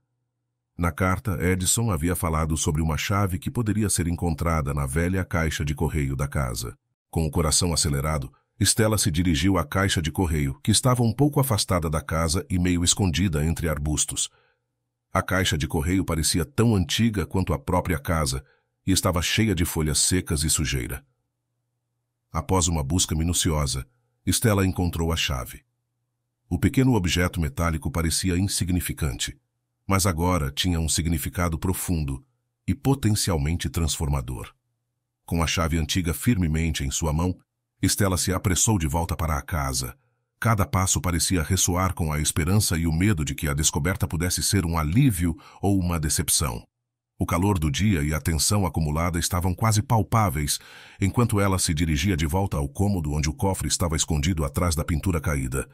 S1: Na carta, Edison havia falado sobre uma chave que poderia ser encontrada na velha caixa de correio da casa. Com o coração acelerado, Stella se dirigiu à caixa de correio, que estava um pouco afastada da casa e meio escondida entre arbustos. A caixa de correio parecia tão antiga quanto a própria casa e estava cheia de folhas secas e sujeira. Após uma busca minuciosa, Stella encontrou a chave. O pequeno objeto metálico parecia insignificante, mas agora tinha um significado profundo e potencialmente transformador. Com a chave antiga firmemente em sua mão, Stella se apressou de volta para a casa. Cada passo parecia ressoar com a esperança e o medo de que a descoberta pudesse ser um alívio ou uma decepção. O calor do dia e a tensão acumulada estavam quase palpáveis, enquanto ela se dirigia de volta ao cômodo onde o cofre estava escondido atrás da pintura caída.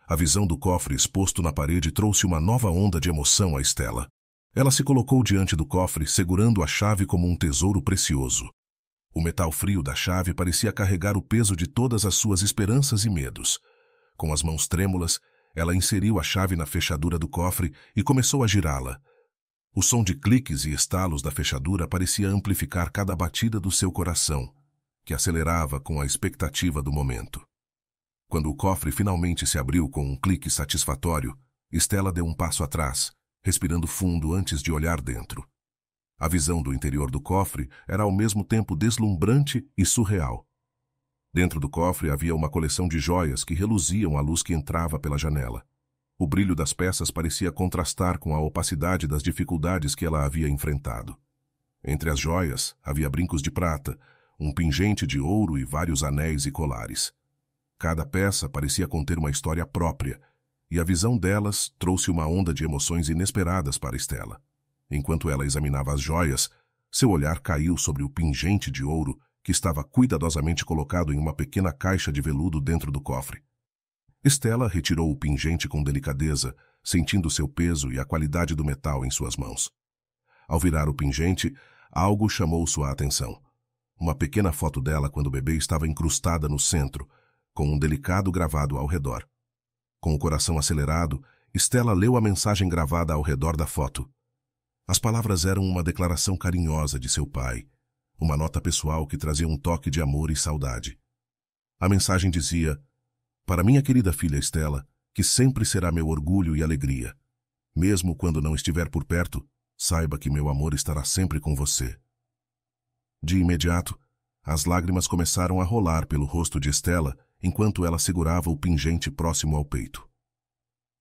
S1: A visão do cofre exposto na parede trouxe uma nova onda de emoção a Stella. Ela se colocou diante do cofre, segurando a chave como um tesouro precioso. O metal frio da chave parecia carregar o peso de todas as suas esperanças e medos. Com as mãos trêmulas, ela inseriu a chave na fechadura do cofre e começou a girá-la. O som de cliques e estalos da fechadura parecia amplificar cada batida do seu coração, que acelerava com a expectativa do momento. Quando o cofre finalmente se abriu com um clique satisfatório, Stella deu um passo atrás, respirando fundo antes de olhar dentro. A visão do interior do cofre era ao mesmo tempo deslumbrante e surreal. Dentro do cofre havia uma coleção de joias que reluziam à luz que entrava pela janela. O brilho das peças parecia contrastar com a opacidade das dificuldades que ela havia enfrentado. Entre as joias havia brincos de prata, um pingente de ouro e vários anéis e colares. Cada peça parecia conter uma história própria, e a visão delas trouxe uma onda de emoções inesperadas para Stella. Enquanto ela examinava as joias, seu olhar caiu sobre o pingente de ouro que estava cuidadosamente colocado em uma pequena caixa de veludo dentro do cofre. Stella retirou o pingente com delicadeza, sentindo seu peso e a qualidade do metal em suas mãos. Ao virar o pingente, algo chamou sua atenção. Uma pequena foto dela quando o bebê estava incrustada no centro, com um delicado gravado ao redor. Com o coração acelerado, Stella leu a mensagem gravada ao redor da foto. As palavras eram uma declaração carinhosa de seu pai, uma nota pessoal que trazia um toque de amor e saudade. A mensagem dizia: "Para minha querida filha Stella, que sempre será meu orgulho e alegria. Mesmo quando não estiver por perto, saiba que meu amor estará sempre com você." De imediato, as lágrimas começaram a rolar pelo rosto de Stella enquanto ela segurava o pingente próximo ao peito.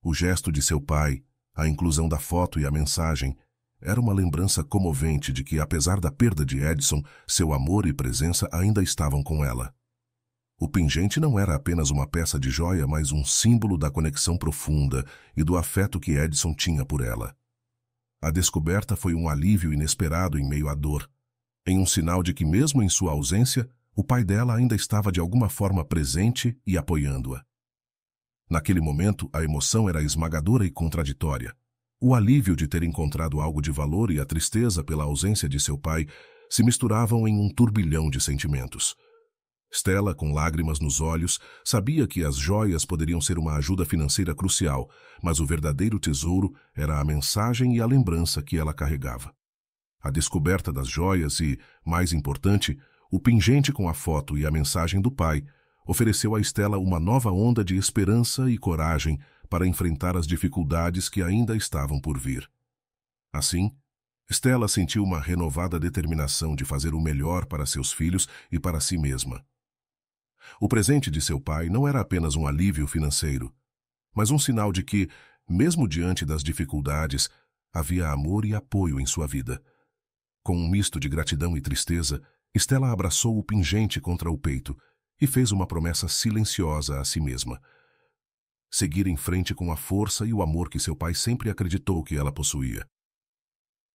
S1: O gesto de seu pai, a inclusão da foto e a mensagem, era uma lembrança comovente de que, apesar da perda de Edson, seu amor e presença ainda estavam com ela. O pingente não era apenas uma peça de joia, mas um símbolo da conexão profunda e do afeto que Edson tinha por ela. A descoberta foi um alívio inesperado em meio à dor, em um sinal de que, mesmo em sua ausência, o pai dela ainda estava de alguma forma presente e apoiando-a. Naquele momento, a emoção era esmagadora e contraditória. O alívio de ter encontrado algo de valor e a tristeza pela ausência de seu pai se misturavam em um turbilhão de sentimentos. Stella, com lágrimas nos olhos, sabia que as joias poderiam ser uma ajuda financeira crucial, mas o verdadeiro tesouro era a mensagem e a lembrança que ela carregava. A descoberta das joias e, mais importante, o pingente com a foto e a mensagem do pai ofereceu a Stella uma nova onda de esperança e coragem para enfrentar as dificuldades que ainda estavam por vir. Assim, Stella sentiu uma renovada determinação de fazer o melhor para seus filhos e para si mesma. O presente de seu pai não era apenas um alívio financeiro, mas um sinal de que, mesmo diante das dificuldades, havia amor e apoio em sua vida. Com um misto de gratidão e tristeza, Stella abraçou o pingente contra o peito e fez uma promessa silenciosa a si mesma: seguir em frente com a força e o amor que seu pai sempre acreditou que ela possuía.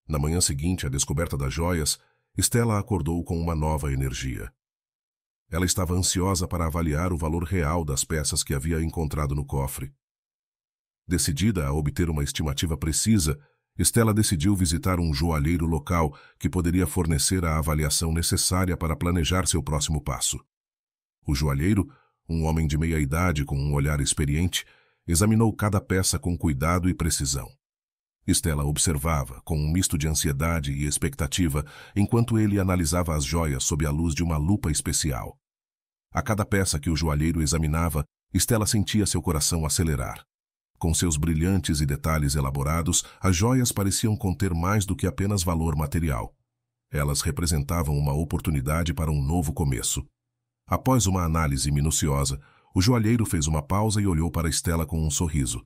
S1: Na manhã seguinte à descoberta das joias, Stella acordou com uma nova energia. Ela estava ansiosa para avaliar o valor real das peças que havia encontrado no cofre. Decidida a obter uma estimativa precisa, Stella decidiu visitar um joalheiro local que poderia fornecer a avaliação necessária para planejar seu próximo passo. O joalheiro, um homem de meia idade com um olhar experiente, examinou cada peça com cuidado e precisão. Stella observava, com um misto de ansiedade e expectativa, enquanto ele analisava as joias sob a luz de uma lupa especial. A cada peça que o joalheiro examinava, Stella sentia seu coração acelerar. Com seus brilhantes e detalhes elaborados, as joias pareciam conter mais do que apenas valor material. Elas representavam uma oportunidade para um novo começo. Após uma análise minuciosa, o joalheiro fez uma pausa e olhou para Stella com um sorriso.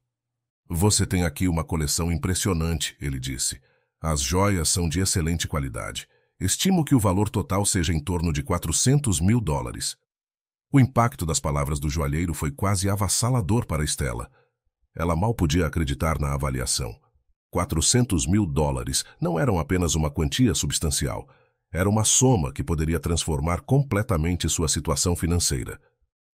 S1: "Você tem aqui uma coleção impressionante", ele disse. "As joias são de excelente qualidade. Estimo que o valor total seja em torno de $400.000. O impacto das palavras do joalheiro foi quase avassalador para Stella. Ela mal podia acreditar na avaliação. $400.000 não eram apenas uma quantia substancial. Era uma soma que poderia transformar completamente sua situação financeira.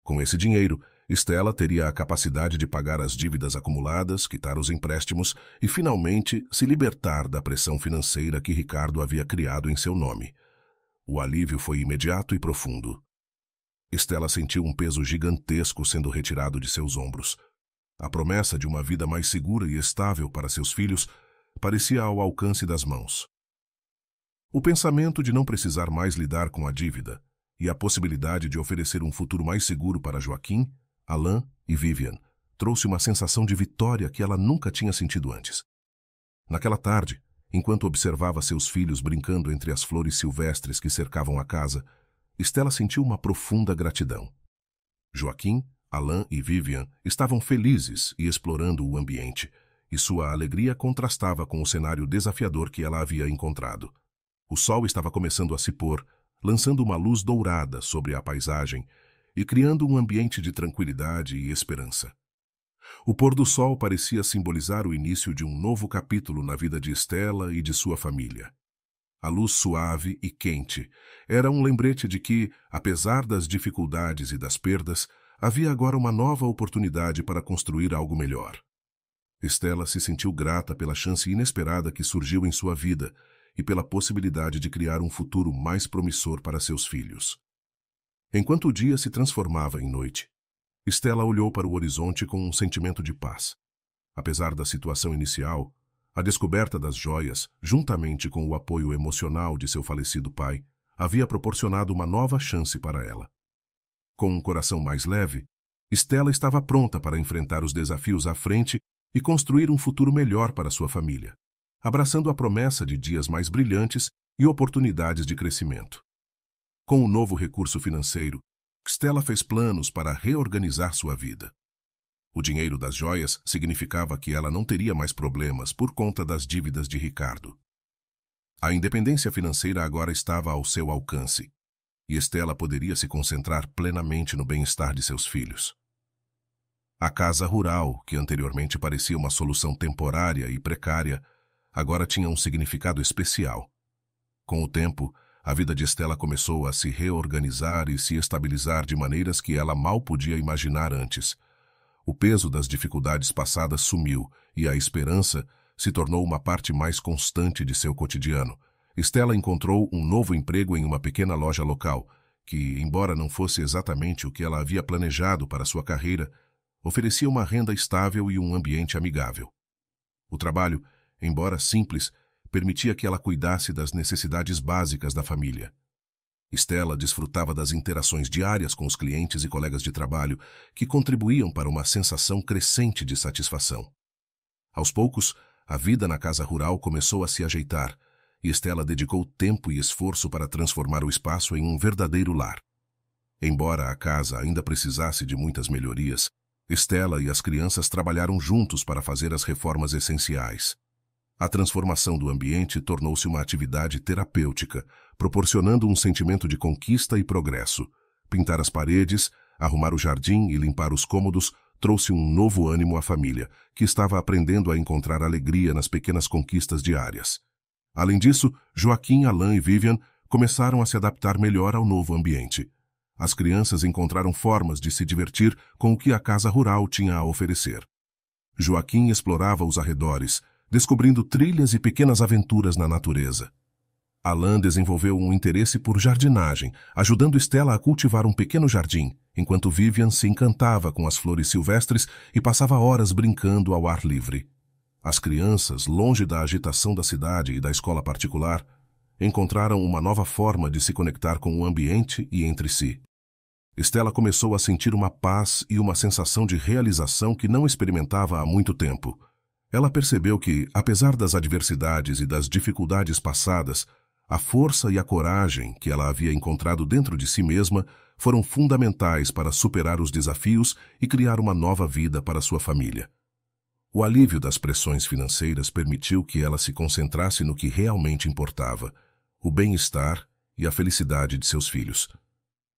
S1: Com esse dinheiro, Stella teria a capacidade de pagar as dívidas acumuladas, quitar os empréstimos e, finalmente, se libertar da pressão financeira que Ricardo havia criado em seu nome. O alívio foi imediato e profundo. Stella sentiu um peso gigantesco sendo retirado de seus ombros. A promessa de uma vida mais segura e estável para seus filhos parecia ao alcance das mãos. O pensamento de não precisar mais lidar com a dívida e a possibilidade de oferecer um futuro mais seguro para Joaquim, Alain e Vivian trouxe uma sensação de vitória que ela nunca tinha sentido antes. Naquela tarde, enquanto observava seus filhos brincando entre as flores silvestres que cercavam a casa, Stella sentiu uma profunda gratidão. Joaquim, Alain e Vivian estavam felizes e explorando o ambiente, e sua alegria contrastava com o cenário desafiador que ela havia encontrado. O sol estava começando a se pôr, lançando uma luz dourada sobre a paisagem e criando um ambiente de tranquilidade e esperança. O pôr do sol parecia simbolizar o início de um novo capítulo na vida de Stella e de sua família. A luz suave e quente era um lembrete de que, apesar das dificuldades e das perdas, havia agora uma nova oportunidade para construir algo melhor. Stella se sentiu grata pela chance inesperada que surgiu em sua vida e pela possibilidade de criar um futuro mais promissor para seus filhos. Enquanto o dia se transformava em noite, Stella olhou para o horizonte com um sentimento de paz. Apesar da situação inicial, a descoberta das joias, juntamente com o apoio emocional de seu falecido pai, havia proporcionado uma nova chance para ela. Com um coração mais leve, Stella estava pronta para enfrentar os desafios à frente e construir um futuro melhor para sua família, abraçando a promessa de dias mais brilhantes e oportunidades de crescimento. Com o novo recurso financeiro, Stella fez planos para reorganizar sua vida. O dinheiro das joias significava que ela não teria mais problemas por conta das dívidas de Ricardo. A independência financeira agora estava ao seu alcance, e Stella poderia se concentrar plenamente no bem-estar de seus filhos. A casa rural, que anteriormente parecia uma solução temporária e precária, agora tinha um significado especial. Com o tempo, a vida de Stella começou a se reorganizar e se estabilizar de maneiras que ela mal podia imaginar antes. O peso das dificuldades passadas sumiu e a esperança se tornou uma parte mais constante de seu cotidiano. Stella encontrou um novo emprego em uma pequena loja local, que, embora não fosse exatamente o que ela havia planejado para sua carreira, oferecia uma renda estável e um ambiente amigável. O trabalho, embora simples, permitia que ela cuidasse das necessidades básicas da família. Stella desfrutava das interações diárias com os clientes e colegas de trabalho, que contribuíam para uma sensação crescente de satisfação. Aos poucos, a vida na casa rural começou a se ajeitar, e Stella dedicou tempo e esforço para transformar o espaço em um verdadeiro lar. Embora a casa ainda precisasse de muitas melhorias, Stella e as crianças trabalharam juntos para fazer as reformas essenciais. A transformação do ambiente tornou-se uma atividade terapêutica, proporcionando um sentimento de conquista e progresso. Pintar as paredes, arrumar o jardim e limpar os cômodos trouxe um novo ânimo à família, que estava aprendendo a encontrar alegria nas pequenas conquistas diárias. Além disso, Joaquim, Alan e Vivian começaram a se adaptar melhor ao novo ambiente. As crianças encontraram formas de se divertir com o que a casa rural tinha a oferecer. Joaquim explorava os arredores, descobrindo trilhas e pequenas aventuras na natureza. Alan desenvolveu um interesse por jardinagem, ajudando Stella a cultivar um pequeno jardim, enquanto Vivian se encantava com as flores silvestres e passava horas brincando ao ar livre. As crianças, longe da agitação da cidade e da escola particular, encontraram uma nova forma de se conectar com o ambiente e entre si. Stella começou a sentir uma paz e uma sensação de realização que não experimentava há muito tempo. Ela percebeu que, apesar das adversidades e das dificuldades passadas, a força e a coragem que ela havia encontrado dentro de si mesma foram fundamentais para superar os desafios e criar uma nova vida para sua família. O alívio das pressões financeiras permitiu que ela se concentrasse no que realmente importava, o bem-estar e a felicidade de seus filhos.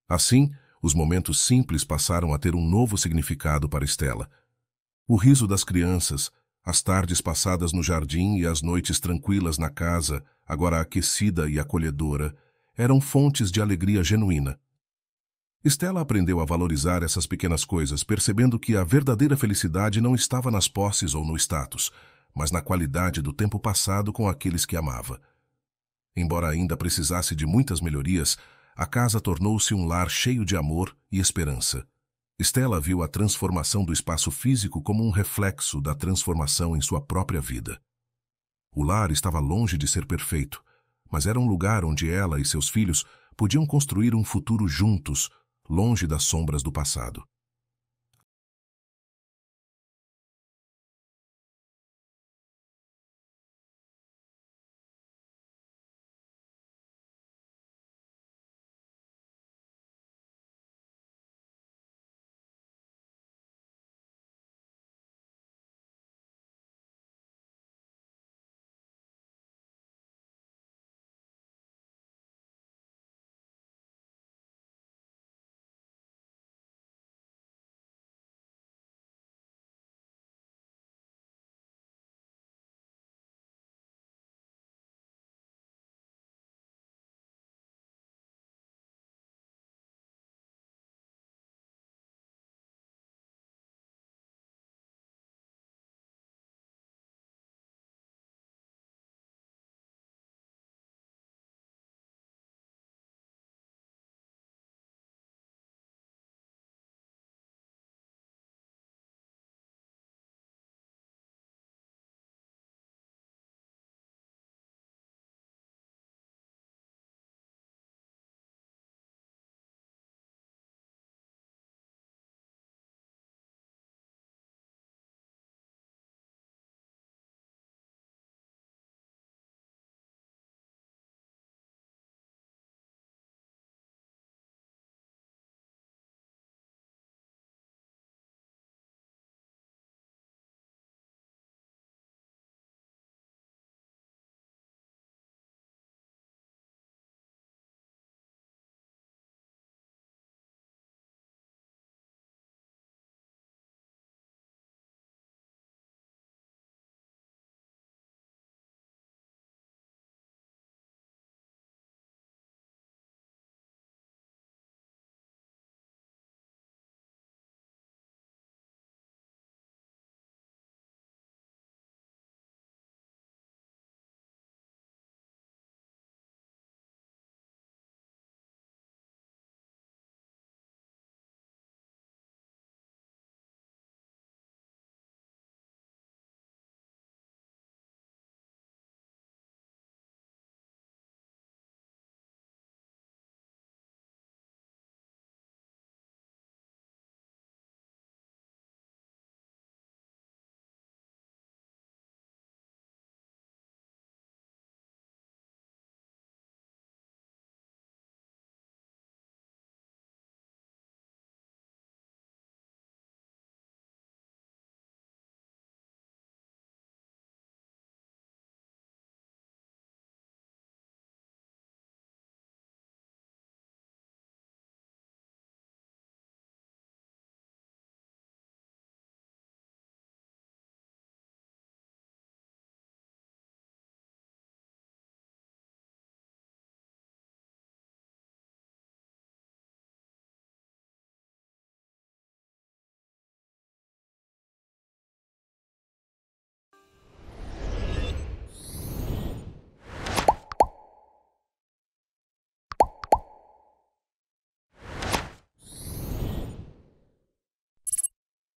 S1: Assim, os momentos simples passaram a ter um novo significado para Stella. O riso das crianças, as tardes passadas no jardim e as noites tranquilas na casa, agora aquecida e acolhedora, eram fontes de alegria genuína. Stella aprendeu a valorizar essas pequenas coisas, percebendo que a verdadeira felicidade não estava nas posses ou no status, mas na qualidade do tempo passado com aqueles que amava. Embora ainda precisasse de muitas melhorias, a casa tornou-se um lar cheio de amor e esperança. Stella viu a transformação do espaço físico como um reflexo da transformação em sua própria vida. O lar estava longe de ser perfeito, mas era um lugar onde ela e seus filhos podiam construir um futuro juntos, longe das sombras do passado.